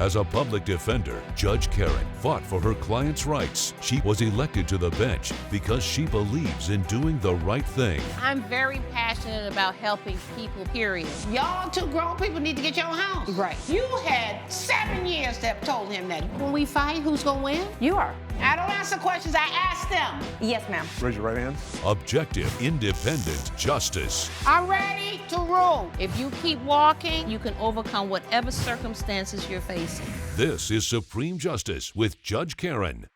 As a public defender, Judge Karen fought for her client's rights. She was elected to the bench because she believes in doing the right thing. I'm very passionate about helping people, period. Y'all two grown people need to get your own house. Right. You had 7 years to have told him that. When we fight, who's gonna win? You are. I don't answer questions, I ask them. Yes, ma'am. Raise your right hand. Objective, independent justice. I'm ready to rule. If you keep walking, you can overcome whatever circumstances you're facing. This is Supreme Justice with Judge Karen.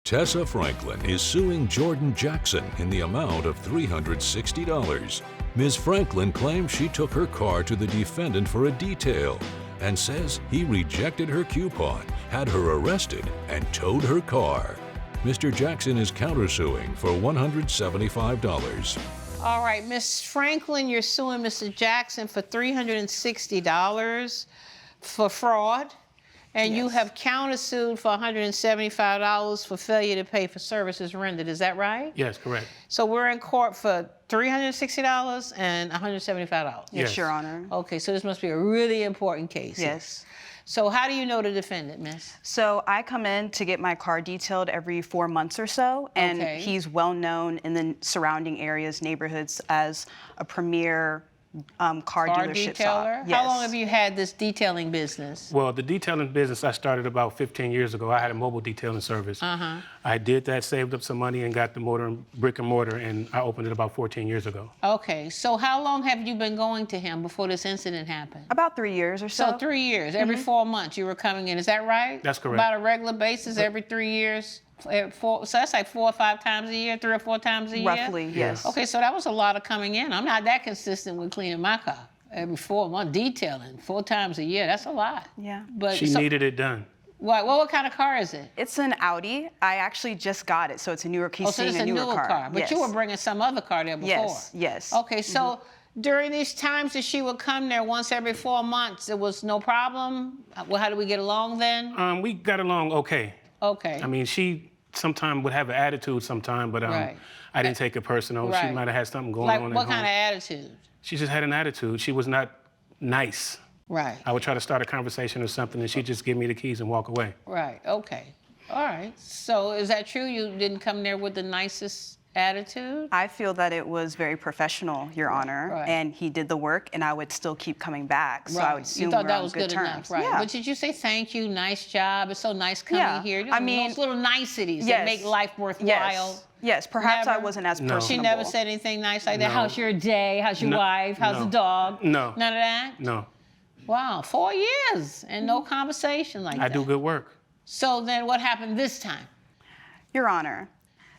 Tessa Franklin is suing Jordan Jackson in the amount of $360. Ms. Franklin claims she took her car to the defendant for a detail and says he rejected her coupon, had her arrested, and towed her car. Mr. Jackson is countersuing for $175. All right, Ms. Franklin, you're suing Mr. Jackson for $360 for fraud, and you have countersued for $175 for failure to pay for services rendered. Is that right? Yes, correct. So we're in court for $360 and $175. Yes, Your Honor. Okay, so this must be a really important case. Yes. So how do you know the defendant, miss? So I come in to get my car detailed every 4 months or so, and he's well known in the surrounding areas, neighborhoods, as a premier car dealership detailer? shop. Yes. How long have you had this detailing business? Well, the detailing business I started about 15 years ago. I had a mobile detailing service. I did that, saved up some money, and got the brick and mortar, and I opened it about 14 years ago. Okay, so how long have you been going to him before this incident happened? About 3 years or so. So 3 years, every 4 months you were coming in, is that right? That's correct. About a regular basis, every 3 years? So that's like 4 or 5 times a year, 3 or 4 times a year? Roughly, yes. Okay, so that was a lot of coming in. I'm not that consistent with cleaning my car. Every 4 months, detailing 4 times a year, that's a lot. Yeah. But She needed it done. What kind of car is it? It's an Audi. I actually just got it, so it's a newer car. So it's a newer car. But you were bringing some other car there before. Yes, yes. Okay, so during these times that she would come there once every 4 months, there was no problem? Well, how did we get along then? We got along okay. Okay. I mean, she sometimes would have an attitude sometime, but I didn't take it personal. She might have had something going on at home. Like what kind of attitude? She just had an attitude. She was not nice. Right. I would try to start a conversation or something, and she'd just give me the keys and walk away. Right, okay. All right. So is that true? You didn't come there with the nicest attitude? I feel that it was very professional, Your Honor, and he did the work, and I would still keep coming back. So I would assume you thought we're that on was good good terms. enough, right? Yeah. But did you say thank you, nice job, it's so nice coming here? I mean, those little niceties that make life worthwhile. Yes, perhaps Never? I wasn't as No. personable. She never said anything nice like that? No. How's your day? How's your wife? How's the dog? No. None of that? No. Wow, 4 years and no conversation like that. I do good work. So then what happened this time? Your Honor,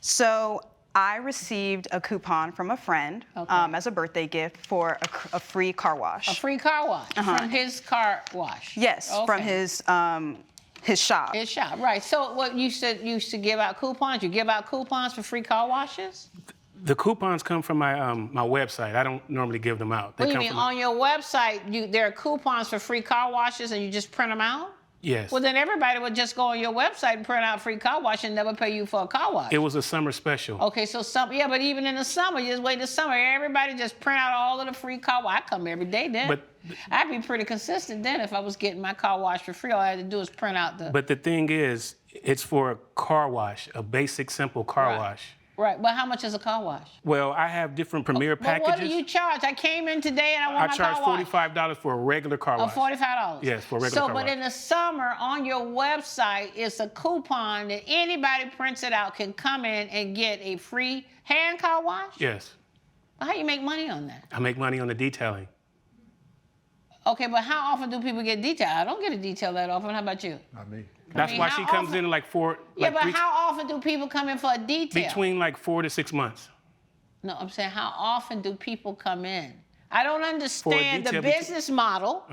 so I received a coupon from a friend as a birthday gift for a free car wash. A free car wash from his car wash? Yes, from his shop. His shop, right. So what you said you used to give out coupons? You give out coupons for free car washes? The coupons come from my my website. I don't normally give them out. What do you mean? On your website, there are coupons for free car washes and you just print them out? Yes. Well, then everybody would just go on your website and print out free car wash and never pay you for a car wash. It was a summer special. Okay, so but even in the summer, you just wait the summer, everybody just print out all of the free car wash. I come every day then. But I'd be pretty consistent then if I was getting my car wash for free. All I had to do is print out the... But the thing is, it's for a car wash, a basic, simple car wash. Right, but how much is a car wash? Well, I have different premier packages. What do you charge? I came in today and I want my car wash. I charge $45 for a regular car wash. $45? Yes, for a regular car wash. But in the summer, on your website, it's a coupon that anybody prints it out can come in and get a free hand car wash? Yes. How do you make money on that? I make money on the detailing. Okay, but how often do people get detailed? I don't get a detail that often. How about you? Not me. That's why she comes in like four. Yeah, but how often do people come in for a detail? Between like 4 to 6 months. No, I'm saying how often do people come in? I don't understand the business model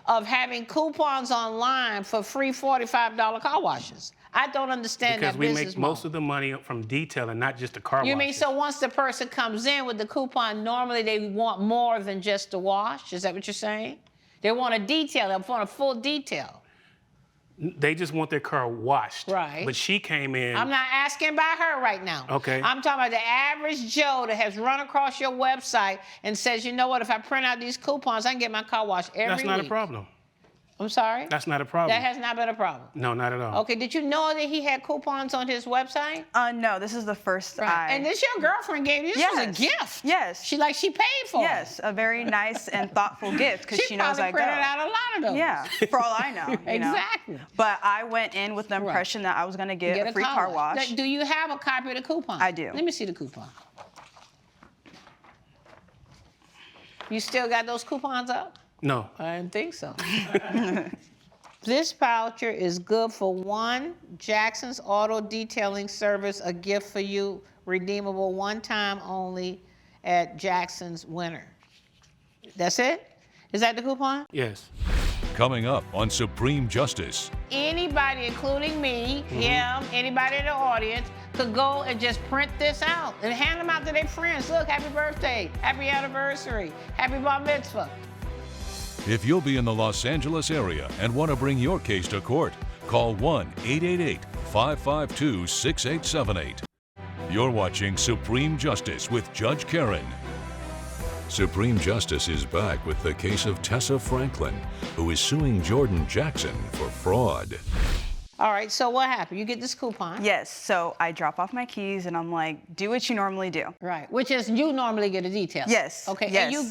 of having coupons online for free $45 car washes. I don't understand that business model. Because we make most of the money from detailing, not just the car wash. You mean so once the person comes in with the coupon, normally they want more than just the wash? Is that what you're saying? They want a detail. They want a full detail. They just want their car washed. Right. But she came in. I'm not asking about her right now. Okay. I'm talking about the average Joe that has run across your website and says, you know what, if I print out these coupons, I can get my car washed every week. That's not a problem. I'm sorry? That's not a problem. That has not been a problem? No, not at all. Okay, did you know that he had coupons on his website? No, this is the first And this your girlfriend gave you? This was a gift. Yes. She paid for it. Yes, a very nice and thoughtful gift because she knows I go. She probably printed out a lot of those. Yeah, for all I know. Exactly. But I went in with the impression that I was going to get a free car wash. Do you have a copy of the coupon? I do. Let me see the coupon. You still got those coupons up? No. I didn't think so. This voucher is good for one Jackson's Auto Detailing Service, a gift for you, redeemable one time only at Jackson's Winter. That's it? Is that the coupon? Yes. Coming up on Supreme Justice. Anybody, including me, him, anybody in the audience, could go and just print this out and hand them out to their friends. Look, happy birthday, happy anniversary, happy bar mitzvah. If you'll be in the Los Angeles area and want to bring your case to court, call 1-888-552-6878. You're watching Supreme Justice with Judge Karen. Supreme Justice is back with the case of Tessa Franklin, who is suing Jordan Jackson for fraud. All right, so what happened? You get this coupon. Yes, so I drop off my keys and I'm like, do what you normally do. Right, which is you normally get a detail. Yes. Okay, yes. and you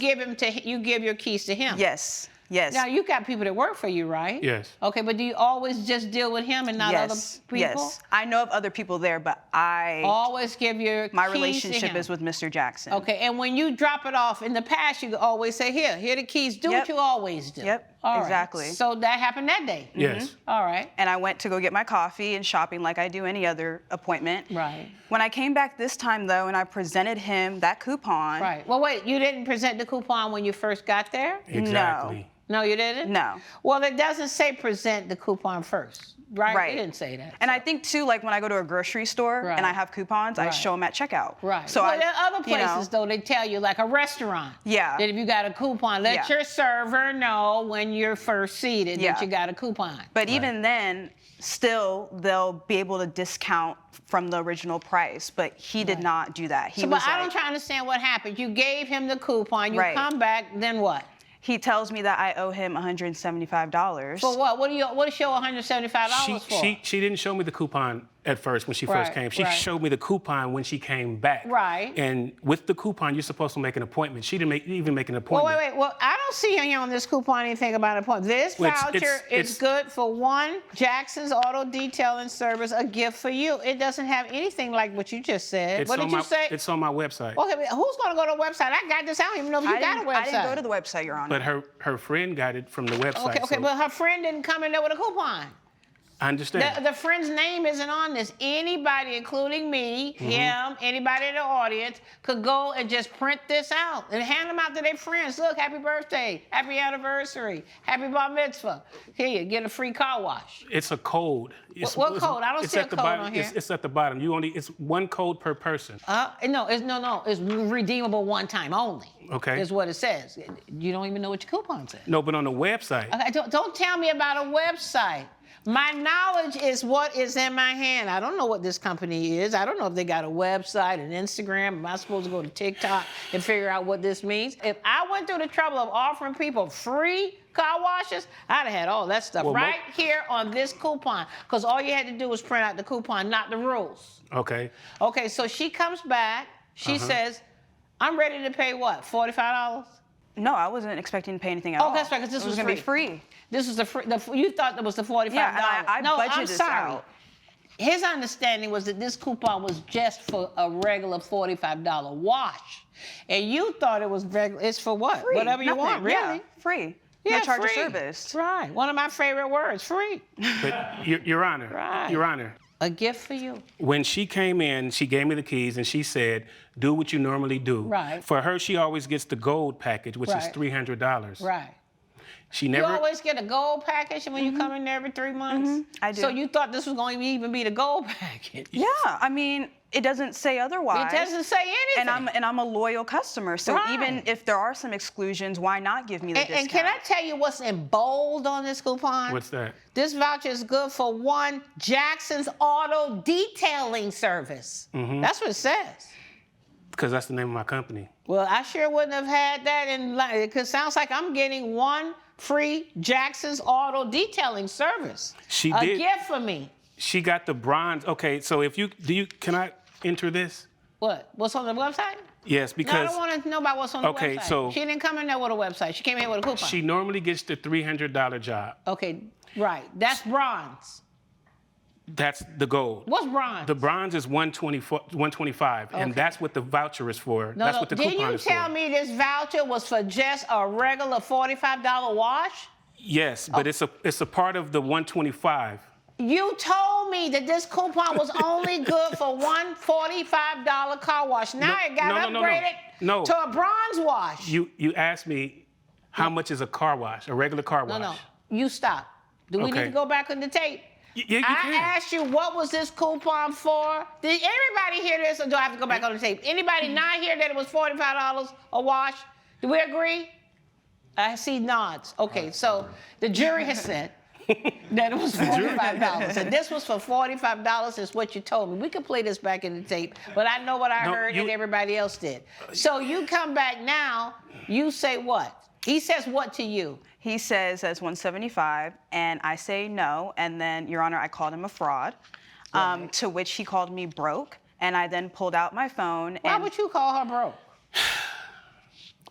give your keys to him. Yes. Yes. Now, you got people that work for you, right? Yes. Okay, but do you always just deal with him and not other people? Yes. I know of other people there, but always give your my keys relationship to him. is with Mr. Jackson. Okay, and when you drop it off, in the past, you always say, here are the keys. Do what you always do. Yep, All right. exactly. So that happened that day? Yes. All right. And I went to go get my coffee and shopping like I do any other appointment. Right. When I came back this time, though, and I presented him that coupon. Right. Well, wait, you didn't present the coupon when you first got there? Exactly. No, you didn't? No. Well, it doesn't say present the coupon first, right? Right. It didn't say that. And I think, too, like when I go to a grocery store and I have coupons, I show them at checkout. Right. So there are other places, though, they tell you, like a restaurant. Yeah. That if you got a coupon, let your server know when you're first seated that you got a coupon. But even then, still, they'll be able to discount from the original price. But he did not do that. But I don't try to understand what happened. You gave him the coupon. You come back, then what? He tells me that I owe him $175. For what? What do you show $175 for? She didn't show me the coupon at first when she first came. She showed me the coupon when she came back. Right. And with the coupon, you're supposed to make an appointment. She didn't even make an appointment. Wait. Well, I don't see here on this coupon anything about an appointment. This voucher is good for one Jackson's Auto Detailing Service, a gift for you. It doesn't have anything like what you just said. What did you say? It's on my website. Okay, who's going to go to the website? I got this. I don't even know if you got a website. I didn't go to the website, Your Honor. But her friend got it from the website. Okay, but her friend didn't come in there with a coupon. I understand. The friend's name isn't on this. Anybody, including me, him, anybody in the audience, could go and just print this out and hand them out to their friends. Look, happy birthday, happy anniversary, happy bar mitzvah. Here, you get a free car wash. It's a code. What code? I don't see a code on here. It's at the bottom. It's one code per person. No. It's redeemable one time only. Okay. Is what it says. You don't even know what your coupon says. No, but on the website. Okay, don't tell me about a website. My knowledge is what is in my hand. I don't know what this company is. I don't know if they got a website, an Instagram. Am I supposed to go to TikTok and figure out what this means? If I went through the trouble of offering people free car washes, I'd have had all that stuff here on this coupon. Because all you had to do was print out the coupon, not the rules. Okay. Okay, so she comes back. She says, I'm ready to pay what, $45? No, I wasn't expecting to pay anything at all. Oh, that's right, because this was going to be free. This was you thought that was the $45. Yeah, and I budgeted I'm sorry. out. His understanding was that this coupon was just for a regular $45 wash. And you thought it was regular. It's for what? Free. Whatever you want, really. Yeah, free. Yeah, no charge free. of service. Right. One of my favorite words, free. But, Your Honor, Your Honor. A gift for you. When she came in, she gave me the keys and she said, do what you normally do. Right. For her, she always gets the gold package, which is $300. Right. She never. You always get a gold package when you come in there every 3 months? I do. So you thought this was going to even be the gold package? Yeah, I mean, it doesn't say otherwise. It doesn't say anything. And I'm a loyal customer, so even if there are some exclusions, why not give me the discount? And can I tell you what's in bold on this coupon? What's that? This voucher is good for one Jackson's Auto Detailing Service. That's what it says. Because that's the name of my company. Well, I sure wouldn't have had that because it sounds like I'm getting one free Jackson's Auto Detailing Service. She a did. gift for me. She got the bronze. Okay, so if you can I enter this? What? What's on the website? Yes, because No, I don't want to know about what's on the website. Okay, so she didn't come in there with a website. She came in with a coupon. she normally gets the $300 job. Okay, right. That's bronze. That's the gold. What's bronze? The bronze is 125, and that's what the voucher is for. No, That's what the coupon is for. Did you tell me this voucher was for just a regular $45 wash? Yes, but it's a part of the 125. You told me that this coupon was only good for one $45 car wash. Now it got upgraded to a bronze wash. You asked me how much is a car wash, a regular car wash. No, you stop. Do we need to go back on the tape? Yeah, you I can. asked you, what was this coupon for? Did everybody hear this, or do I have to go back on the tape? Anybody not hear that it was $45 a wash? Do we agree? I see nods. Okay, so the jury has said that it was $45, and this was for $45 is what you told me. We could play this back in the tape, but I know what I heard and everybody else did. So you come back now, you say what? He says what to you? He says that's $175, and I say no, and then, Your Honor, I called him a fraud, to which he called me broke, and I then pulled out my phone. Why would you call her broke?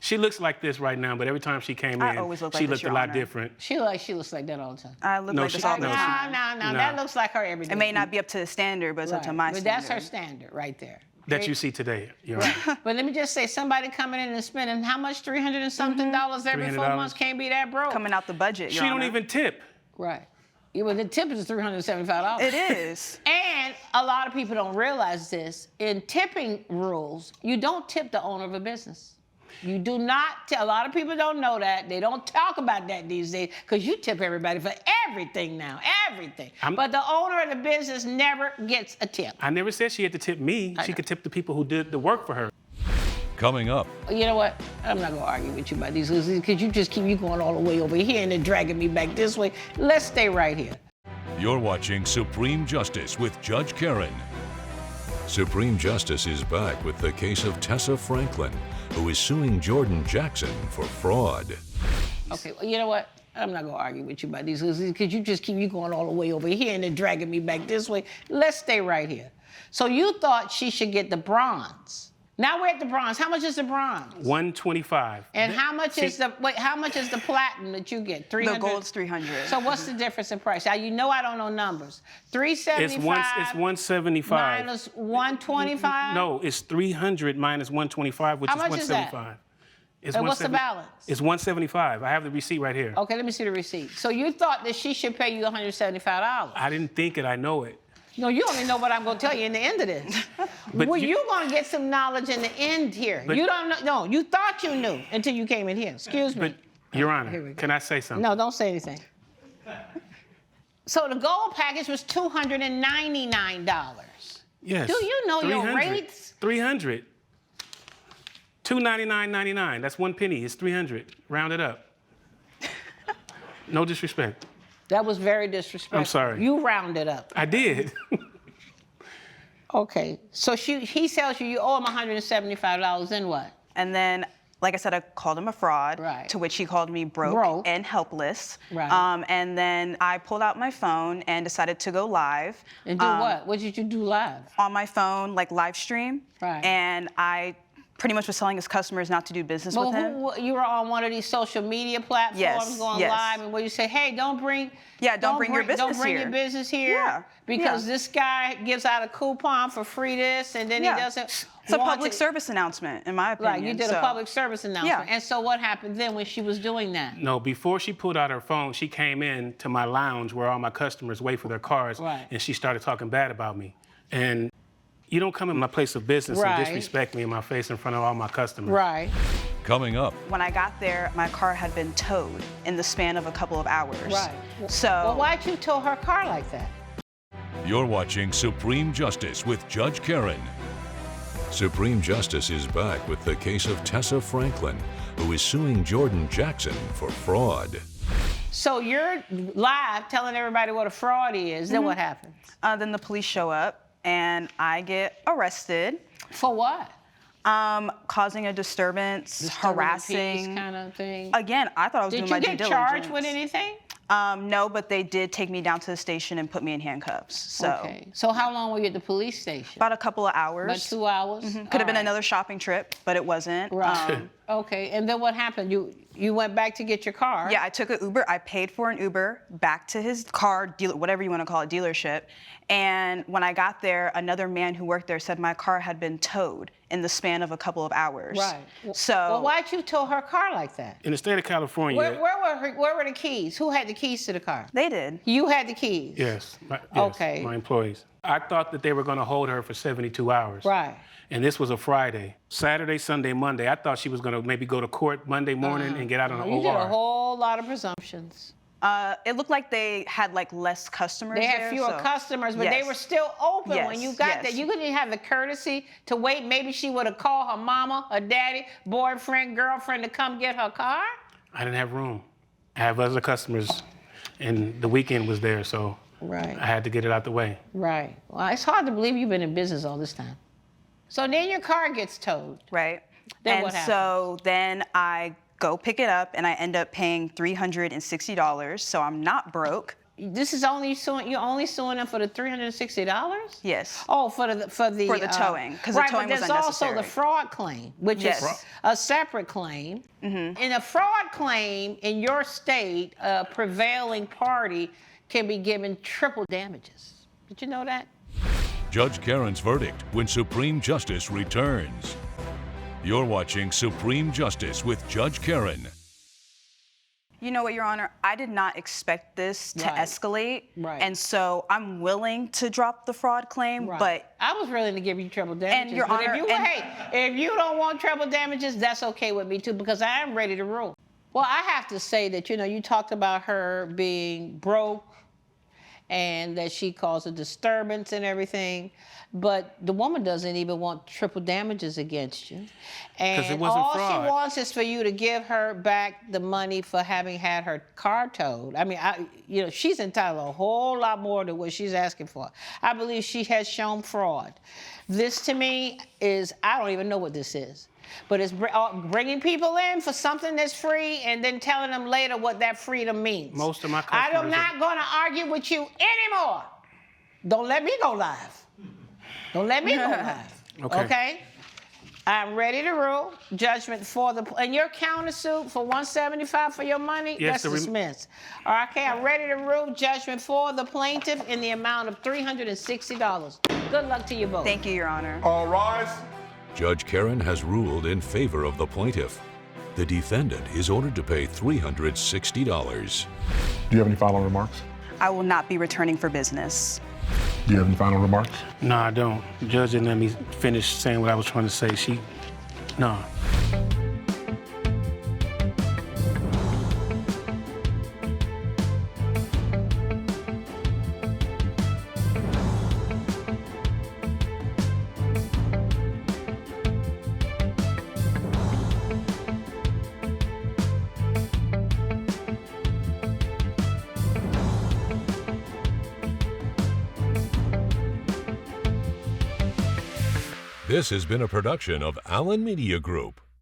She looks like this right now, but every time she came in, she looked a lot different. She looks like that all the time. I look like this all the time. No, that looks like her every day. It may not be up to the standard, but it's up to my standard. But that's her standard right there. That you see today, Your Honor. But let me just say, somebody coming in and spending how much, $300 and something dollars every 4 months can't be that broke. Coming out the budget, Your Honor. She don't even tip. Right. Well, the tip is $375. It is. And a lot of people don't realize this. In tipping rules, you don't tip the owner of a business. You do not. A lot of people don't know that. They don't talk about that these days because you tip everybody for everything now, everything. But the owner of the business never gets a tip. I never said she had to tip me. She could tip the people who did the work for her. Coming up. You know what? I'm not going to argue with you about these because you just keep going all the way over here and then dragging me back this way. Let's stay right here. You're watching Supreme Justice with Judge Karen. Supreme Justice is back with the case of Tessa Franklin, who is suing Jordan Jackson for fraud. Okay, well, you know what? I'm not going to argue with you about these because you just keep going all the way over here and then dragging me back this way. Let's stay right here. So you thought she should get the bronze. Now we're at the bronze. How much is the bronze? 125. And how much is the platinum that you get? 300. The gold's 300. So what's the difference in price? Now you know I don't know numbers. 375. It's 175 minus 125. No, it's 300 minus 125, which how is much 175. Is that? And what's the balance? It's 175. I have the receipt right here. Okay, let me see the receipt. So you thought that she should pay you $175? I didn't think it. I know it. No, you only know what I'm going to tell you in the end of this. Well, you're going to get some knowledge in the end here. You don't know. No, you thought you knew until you came in here. Excuse me. But, Your Honor, can I say something? No, don't say anything. So the gold package was $299. Yes. Do you know your rates? 300. $299.99. That's 1 penny. It's 300. Round it up. No disrespect. That was very disrespectful. I'm sorry. You rounded up. I did. Okay. So he tells you owe him $175, then what? And then, like I said, I called him a fraud, to which he called me broke and helpless. Right. And then I pulled out my phone and decided to go live. And do what? What did you do live? On my phone, like live stream. Right. And I pretty much was telling his customers not to do business with him. You were on one of these social media platforms going live, and where you say, hey, don't bring your business here. Because this guy gives out a coupon for free this, and then he doesn't. It's a public service announcement, in my opinion. Right, you did a public service announcement. And so what happened then when she was doing that? No, before she pulled out her phone, she came in to my lounge where all my customers wait for their cars, and she started talking bad about me. And you don't come in my place of business and disrespect me in my face in front of all my customers. Right. Coming up. When I got there, my car had been towed in the span of a couple of hours. Right. So. Well, why'd you tow her car like that? You're watching Supreme Justice with Judge Karen. Supreme Justice is back with the case of Tessa Franklin, who is suing Jordan Jackson for fraud. So you're live telling everybody what a fraud is. Then what happens? Then the police show up, and I get arrested. For what? Causing a disturbance, harassing. Peace kind of thing. Again, I thought I was doing my due diligence. Did you get charged with anything? No, but they did take me down to the station and put me in handcuffs. So. Okay. So how long were you at the police station? About a couple of hours. About 2 hours? Could have been another shopping trip, but it wasn't. Right. Okay. And then what happened? You went back to get your car? Yeah, I took an Uber. I paid for an Uber back to his car, whatever you want to call it, dealership. And when I got there, another man who worked there said my car had been towed in the span of a couple of hours. Right. So. Well, why'd you tow her car like that? In the state of California. Where were the keys? Who had the keys to the car? They did. You had the keys? Yes. Okay. My employees. I thought that they were going to hold her for 72 hours. Right. And this was a Friday. Saturday, Sunday, Monday. I thought she was going to maybe go to court Monday morning and get out on an OR. You did a whole lot of presumptions. It looked like they had less customers. They had fewer customers, but they were still open when you got there. You couldn't even have the courtesy to wait. Maybe she would have called her mama, her daddy, boyfriend, girlfriend to come get her car. I didn't have room. I have other customers, and the weekend was there, so I had to get it out the way. Right. Well, it's hard to believe you've been in business all this time. So then your car gets towed. Right. Then what happens? So then I go pick it up, and I end up paying $360, so I'm not broke. This is you're only suing them for the $360? Yes. Oh, for the towing, because the towing was unnecessary. But there's also the fraud claim, which is a separate claim. In a fraud claim in your state, a prevailing party can be given triple damages. Did you know that? Judge Karen's verdict when Supreme Justice returns. You're watching Supreme Justice with Judge Karen. You know what, Your Honor? I did not expect this to escalate. Right. And so I'm willing to drop the fraud claim, but... I was willing to give you treble damages. And Your Honor... If you don't want treble damages, that's okay with me too, because I am ready to rule. Well, I have to say that, you talked about her being broke and that she caused a disturbance and everything, but the woman doesn't even want triple damages against you. And it wasn't all fraud. she wants is for you to give her back the money for having had her car towed. I mean, she's entitled to a whole lot more than what she's asking for. I believe she has shown fraud. This to me is, I don't even know what this is. But it's bringing people in for something that's free and then telling them later what that freedom means. Most of my customers... I'm not going to argue with you anymore. Don't let me go live. Don't let me go live. Okay? I'm ready to rule. Judgment for and your countersuit for $175 for your money, that's dismissed. Okay, I'm ready to rule. Judgment for the plaintiff in the amount of $360. Good luck to you both. Thank you, Your Honor. All rise. Judge Karen has ruled in favor of the plaintiff. The defendant is ordered to pay $360. Do you have any final remarks? I will not be returning for business. Do you have any final remarks? No, I don't. The judge didn't let me finish saying what I was trying to say. No. This has been a production of Allen Media Group.